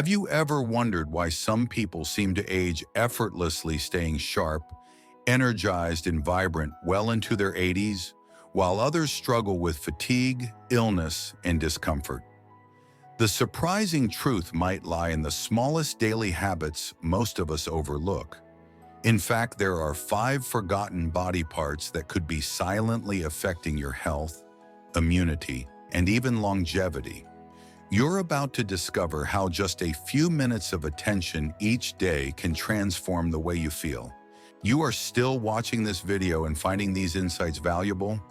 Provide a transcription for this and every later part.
Have you ever wondered why some people seem to age effortlessly, staying sharp, energized, and vibrant well into their 80s, while others struggle with fatigue, illness, and discomfort? The surprising truth might lie in the smallest daily habits most of us overlook. In fact, there are 5 forgotten body parts that could be silently affecting your health, immunity, and even longevity. You're about to discover how just a few minutes of attention each day can transform the way you feel. You are still watching this video and finding these insights valuable?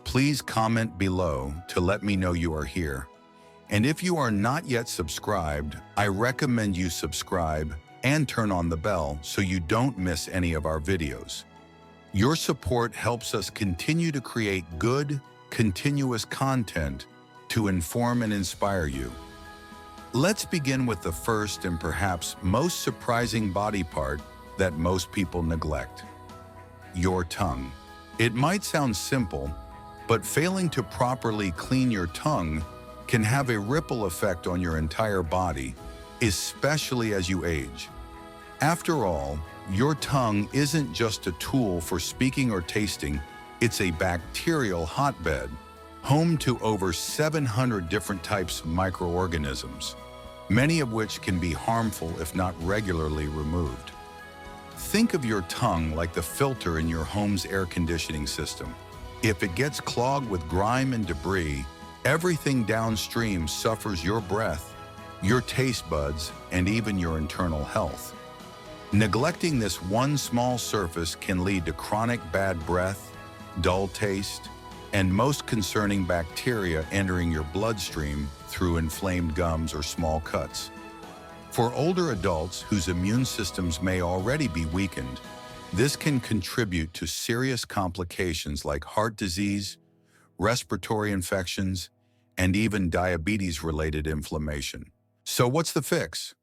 Please comment below to let me know you are here. And if you are not yet subscribed, I recommend you subscribe and turn on the bell so you don't miss any of our videos. Your support helps us continue to create good, continuous content to inform and inspire you. Let's begin with the first and perhaps most surprising body part that most people neglect: your tongue. It might sound simple, but failing to properly clean your tongue can have a ripple effect on your entire body, especially as you age. After all, your tongue isn't just a tool for speaking or tasting, it's a bacterial hotbed, home to over 700 different types of microorganisms, many of which can be harmful if not regularly removed. Think of your tongue like the filter in your home's air conditioning system. If it gets clogged with grime and debris, everything downstream suffers: your breath, your taste buds, and even your internal health. Neglecting this one small surface can lead to chronic bad breath, dull taste, and most concerning, bacteria entering your bloodstream through inflamed gums or small cuts. For older adults whose immune systems may already be weakened, this can contribute to serious complications like heart disease, respiratory infections, and even diabetes-related inflammation. So what's the fix?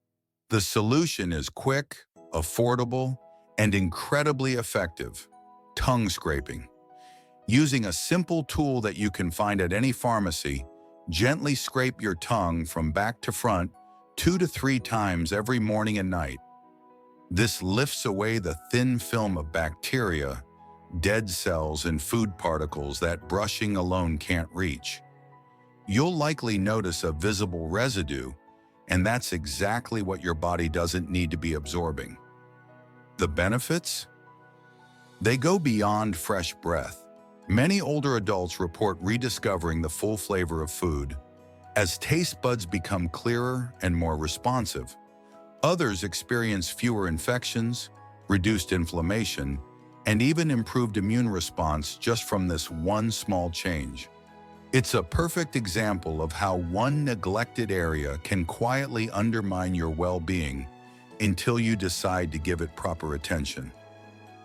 The solution is quick, affordable, and incredibly effective: tongue scraping. Using a simple tool that you can find at any pharmacy, gently scrape your tongue from back to front 2 to 3 times every morning and night. This lifts away the thin film of bacteria, dead cells, and food particles that brushing alone can't reach. You'll likely notice a visible residue, and that's exactly what your body doesn't need to be absorbing. The benefits? They go beyond fresh breath. Many older adults report rediscovering the full flavor of food as taste buds become clearer and more responsive. Others experience fewer infections, reduced inflammation, and even improved immune response just from this one small change. It's a perfect example of how one neglected area can quietly undermine your well-being until you decide to give it proper attention.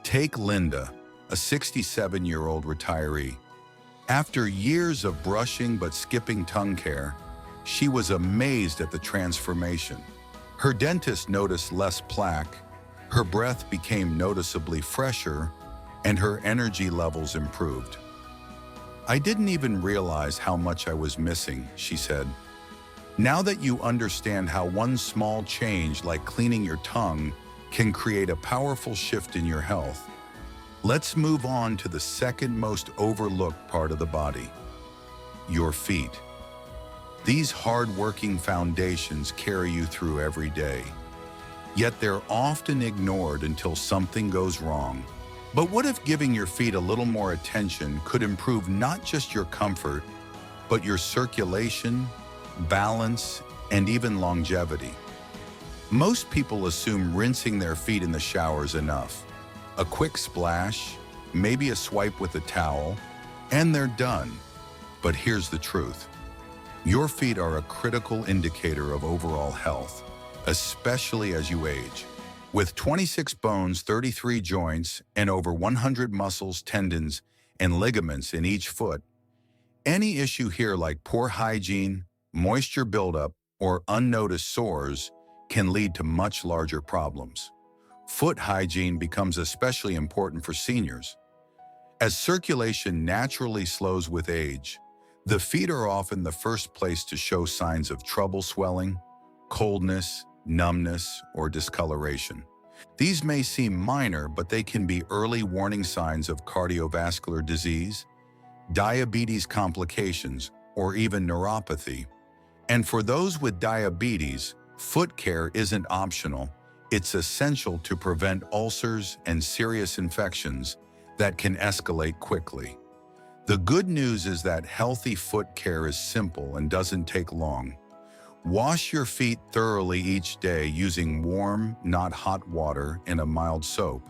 Take Linda, a 67-year-old retiree. After years of brushing but skipping tongue care, she was amazed at the transformation. Her dentist noticed less plaque, her breath became noticeably fresher, and her energy levels improved. "I didn't even realize how much I was missing," she said. Now that you understand how one small change like cleaning your tongue can create a powerful shift in your health, let's move on to the second most overlooked part of the body: your feet. These hard-working foundations carry you through every day, yet they're often ignored until something goes wrong. But what if giving your feet a little more attention could improve not just your comfort, but your circulation, balance, and even longevity? Most people assume rinsing their feet in the shower is enough. A quick splash, maybe a swipe with a towel, and they're done. But here's the truth: your feet are a critical indicator of overall health, especially as you age. With 26 bones, 33 joints, and over 100 muscles, tendons, and ligaments in each foot, any issue here, like poor hygiene, moisture buildup, or unnoticed sores, can lead to much larger problems. Foot hygiene becomes especially important for seniors. As circulation naturally slows with age, the feet are often the first place to show signs of trouble: swelling, coldness, numbness, or discoloration. These may seem minor, but they can be early warning signs of cardiovascular disease, diabetes complications, or even neuropathy. And for those with diabetes, foot care isn't optional. It's essential to prevent ulcers and serious infections that can escalate quickly. The good news is that healthy foot care is simple and doesn't take long. Wash your feet thoroughly each day using warm, not hot water and a mild soap.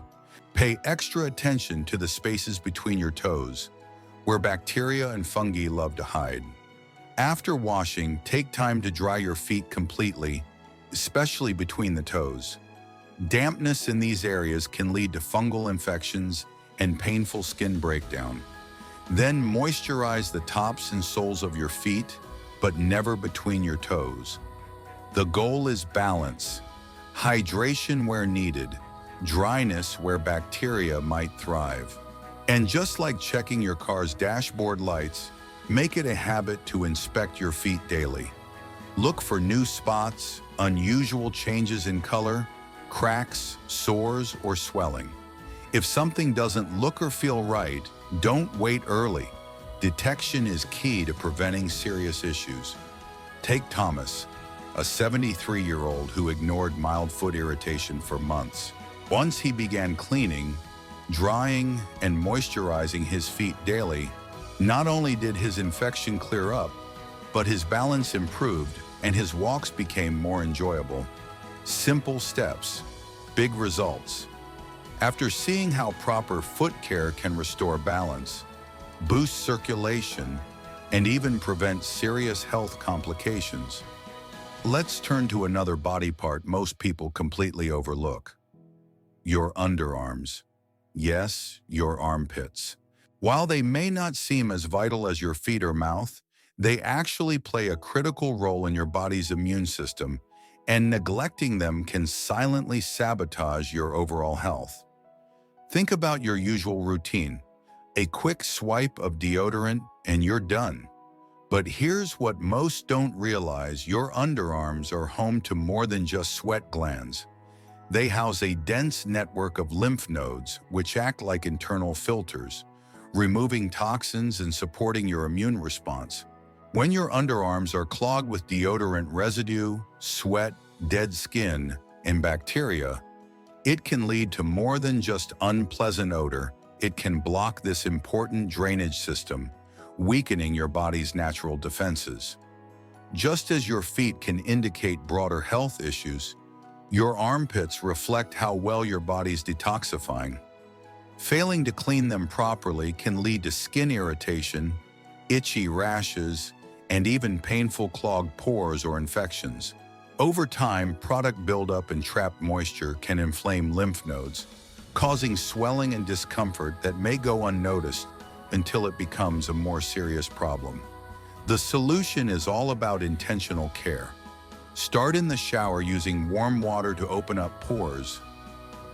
Pay extra attention to the spaces between your toes, where bacteria and fungi love to hide. After washing, take time to dry your feet completely, especially between the toes. Dampness in these areas can lead to fungal infections and painful skin breakdown. Then moisturize the tops and soles of your feet, but never between your toes. The goal is balance. Hydration where needed, dryness where bacteria might thrive. And just like checking your car's dashboard lights, make it a habit to inspect your feet daily. Look for new spots, unusual changes in color, cracks, sores, or swelling. If something doesn't look or feel right, don't wait early. Detection is key to preventing serious issues. Take Thomas, a 73-year-old who ignored mild foot irritation for months. Once he began cleaning, drying, and moisturizing his feet daily, not only did his infection clear up, but his balance improved and his walks became more enjoyable. Simple steps, big results. After seeing how proper foot care can restore balance, boost circulation, and even prevent serious health complications, let's turn to another body part most people completely overlook: your underarms. Yes, your armpits. While they may not seem as vital as your feet or mouth, they actually play a critical role in your body's immune system, and neglecting them can silently sabotage your overall health. Think about your usual routine. A quick swipe of deodorant and you're done. But here's what most don't realize: your underarms are home to more than just sweat glands. They house a dense network of lymph nodes which act like internal filters, removing toxins and supporting your immune response. When your underarms are clogged with deodorant residue, sweat, dead skin, and bacteria, it can lead to more than just unpleasant odor. It can block this important drainage system, weakening your body's natural defenses. Just as your feet can indicate broader health issues, your armpits reflect how well your body's detoxifying. Failing to clean them properly can lead to skin irritation, itchy rashes, and even painful clogged pores or infections. Over time, product buildup and trapped moisture can inflame lymph nodes, causing swelling and discomfort that may go unnoticed until it becomes a more serious problem. The solution is all about intentional care. Start in the shower using warm water to open up pores.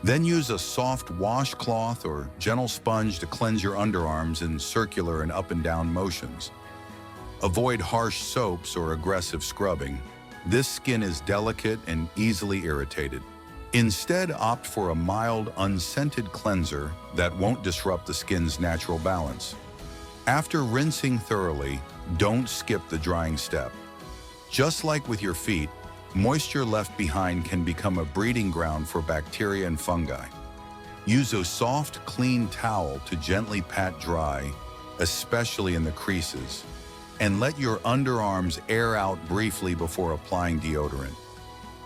Then use a soft washcloth or gentle sponge to cleanse your underarms in circular and up and down motions. Avoid harsh soaps or aggressive scrubbing. This skin is delicate and easily irritated. Instead, opt for a mild, unscented cleanser that won't disrupt the skin's natural balance. After rinsing thoroughly, don't skip the drying step. Just like with your feet, moisture left behind can become a breeding ground for bacteria and fungi. Use a soft, clean towel to gently pat dry, especially in the creases, and let your underarms air out briefly before applying deodorant.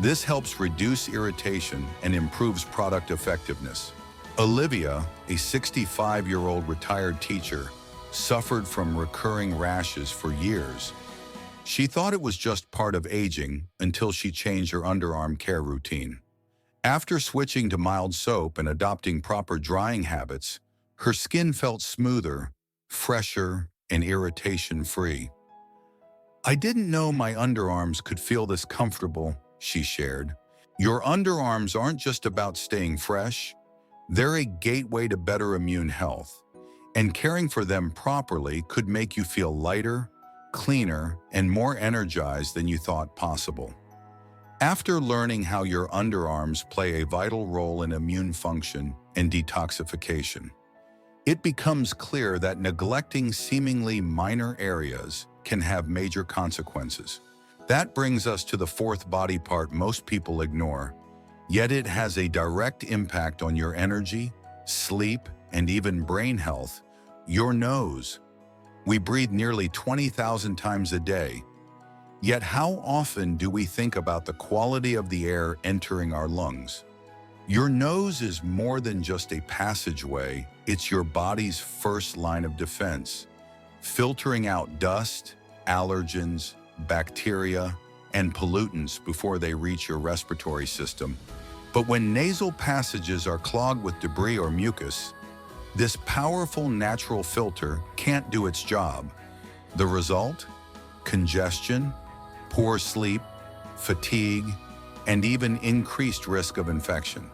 This helps reduce irritation and improves product effectiveness. Olivia, a 65-year-old retired teacher, suffered from recurring rashes for years. She thought it was just part of aging until she changed her underarm care routine. After switching to mild soap and adopting proper drying habits, her skin felt smoother, fresher, and irritation-free. "I didn't know my underarms could feel this comfortable," she shared. Your underarms aren't just about staying fresh, they're a gateway to better immune health, and caring for them properly could make you feel lighter, cleaner, and more energized than you thought possible. After learning how your underarms play a vital role in immune function and detoxification, it becomes clear that neglecting seemingly minor areas can have major consequences. That brings us to the fourth body part most people ignore, yet it has a direct impact on your energy, sleep, and even brain health: your nose. We breathe nearly 20,000 times a day, yet how often do we think about the quality of the air entering our lungs? Your nose is more than just a passageway, it's your body's first line of defense, filtering out dust, allergens, bacteria, and pollutants before they reach your respiratory system. But when nasal passages are clogged with debris or mucus, this powerful natural filter can't do its job. The result? Congestion, poor sleep, fatigue, and even increased risk of infection.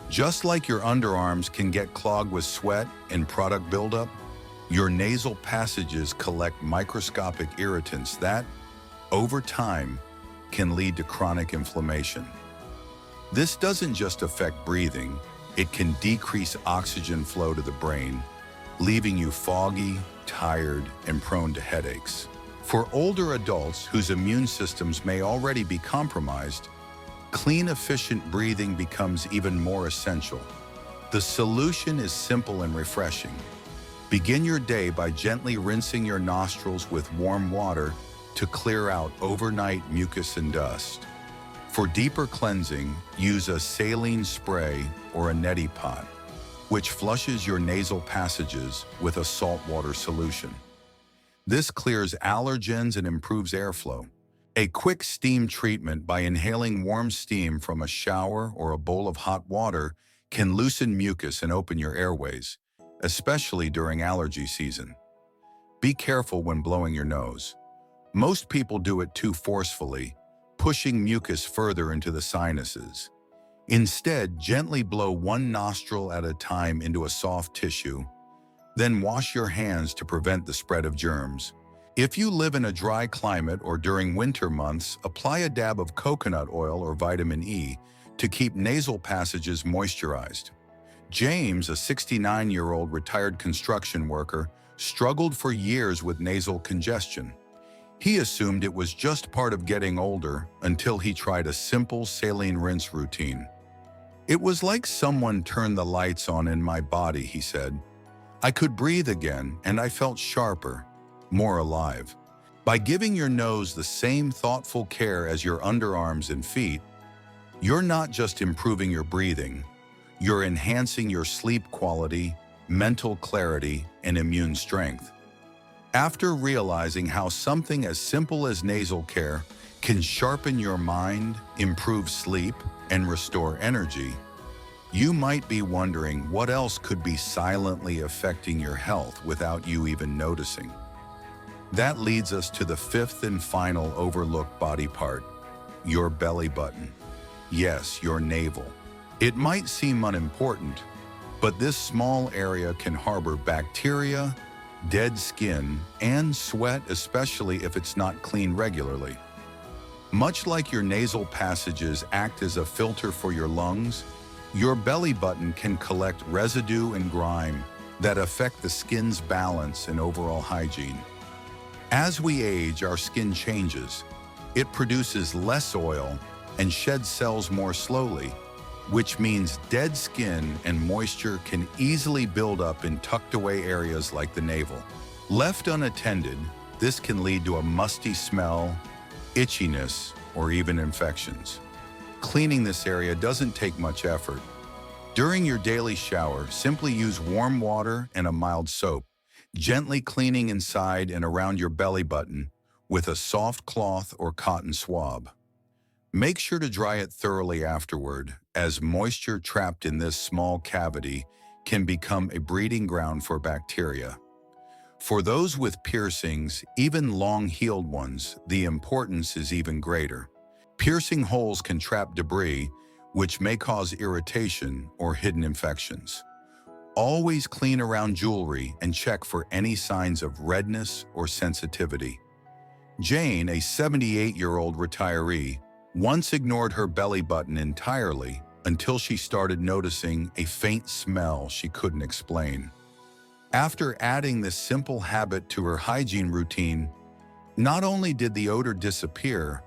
Just like your underarms can get clogged with sweat and product buildup, your nasal passages collect microscopic irritants that, over time, can lead to chronic inflammation. This doesn't just affect breathing, it can decrease oxygen flow to the brain, leaving you foggy, tired, and prone to headaches. For older adults whose immune systems may already be compromised, clean, efficient breathing becomes even more essential. The solution is simple and refreshing. Begin your day by gently rinsing your nostrils with warm water to clear out overnight mucus and dust. For deeper cleansing, use a saline spray or a neti pot, which flushes your nasal passages with a saltwater solution. This clears allergens and improves airflow. A quick steam treatment by inhaling warm steam from a shower or a bowl of hot water can loosen mucus and open your airways, especially during allergy season. Be careful when blowing your nose. Most people do it too forcefully, pushing mucus further into the sinuses. Instead, gently blow one nostril at a time into a soft tissue, then wash your hands to prevent the spread of germs. If you live in a dry climate or during winter months, apply a dab of coconut oil or vitamin E to keep nasal passages moisturized. James, a 69-year-old retired construction worker, struggled for years with nasal congestion. He assumed it was just part of getting older until he tried a simple saline rinse routine. "It was like someone turned the lights on in my body," he said. "I could breathe again, and I felt sharper, more alive." By giving your nose the same thoughtful care as your underarms and feet, you're not just improving your breathing, you're enhancing your sleep quality, mental clarity, and immune strength. After realizing how something as simple as nasal care can sharpen your mind, improve sleep, and restore energy, you might be wondering what else could be silently affecting your health without you even noticing. That leads us to the fifth and final overlooked body part: your belly button. Yes, your navel. It might seem unimportant, but this small area can harbor bacteria, dead skin, and sweat, especially if it's not cleaned regularly. Much like your nasal passages act as a filter for your lungs, your belly button can collect residue and grime that affect the skin's balance and overall hygiene. As we age, our skin changes. It produces less oil and sheds cells more slowly, which means dead skin and moisture can easily build up in tucked away areas like the navel. Left unattended, this can lead to a musty smell, itchiness, or even infections. Cleaning this area doesn't take much effort. During your daily shower, simply use warm water and a mild soap, gently cleaning inside and around your belly button with a soft cloth or cotton swab. Make sure to dry it thoroughly afterward, as moisture trapped in this small cavity can become a breeding ground for bacteria. For those with piercings, even long-healed ones, the importance is even greater. Piercing holes can trap debris, which may cause irritation or hidden infections. Always clean around jewelry and check for any signs of redness or sensitivity. Jane, a 78-year-old retiree, Once ignored her belly button entirely until she started noticing a faint smell she couldn't explain. After adding this simple habit to her hygiene routine, not only did the odor disappear,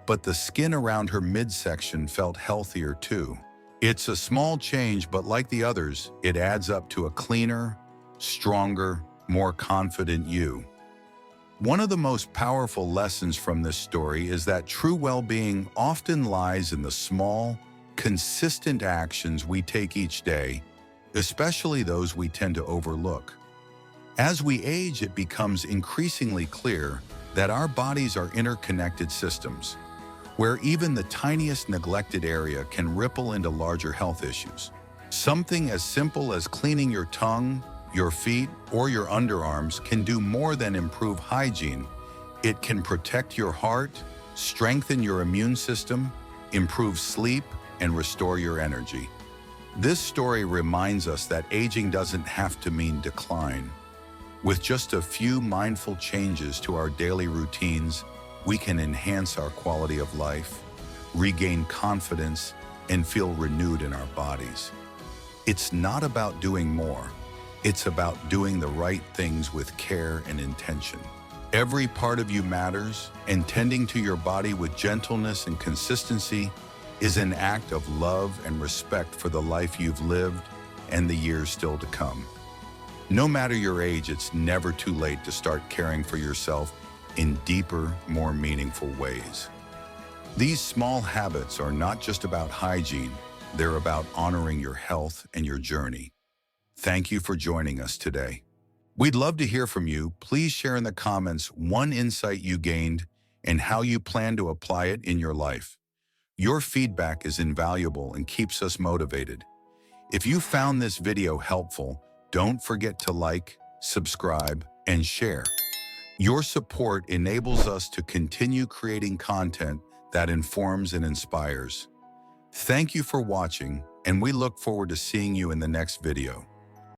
but the skin around her midsection felt healthier too. It's a small change, but like the others, it adds up to a cleaner, stronger, more confident you. One of the most powerful lessons from this story is that true well-being often lies in the small, consistent actions we take each day, especially those we tend to overlook. As we age, it becomes increasingly clear that our bodies are interconnected systems, where even the tiniest neglected area can ripple into larger health issues. Something as simple as cleaning your tongue, your feet, or your underarms can do more than improve hygiene. It can protect your heart, strengthen your immune system, improve sleep, and restore your energy. This story reminds us that aging doesn't have to mean decline. With just a few mindful changes to our daily routines, we can enhance our quality of life, regain confidence, and feel renewed in our bodies. It's not about doing more. It's about doing the right things with care and intention. Every part of you matters, and tending to your body with gentleness and consistency is an act of love and respect for the life you've lived and the years still to come. No matter your age, it's never too late to start caring for yourself in deeper, more meaningful ways. These small habits are not just about hygiene, they're about honoring your health and your journey. Thank you for joining us today. We'd love to hear from you. Please share in the comments one insight you gained and how you plan to apply it in your life. Your feedback is invaluable and keeps us motivated. If you found this video helpful, don't forget to like, subscribe, and share. Your support enables us to continue creating content that informs and inspires. Thank you for watching, and we look forward to seeing you in the next video.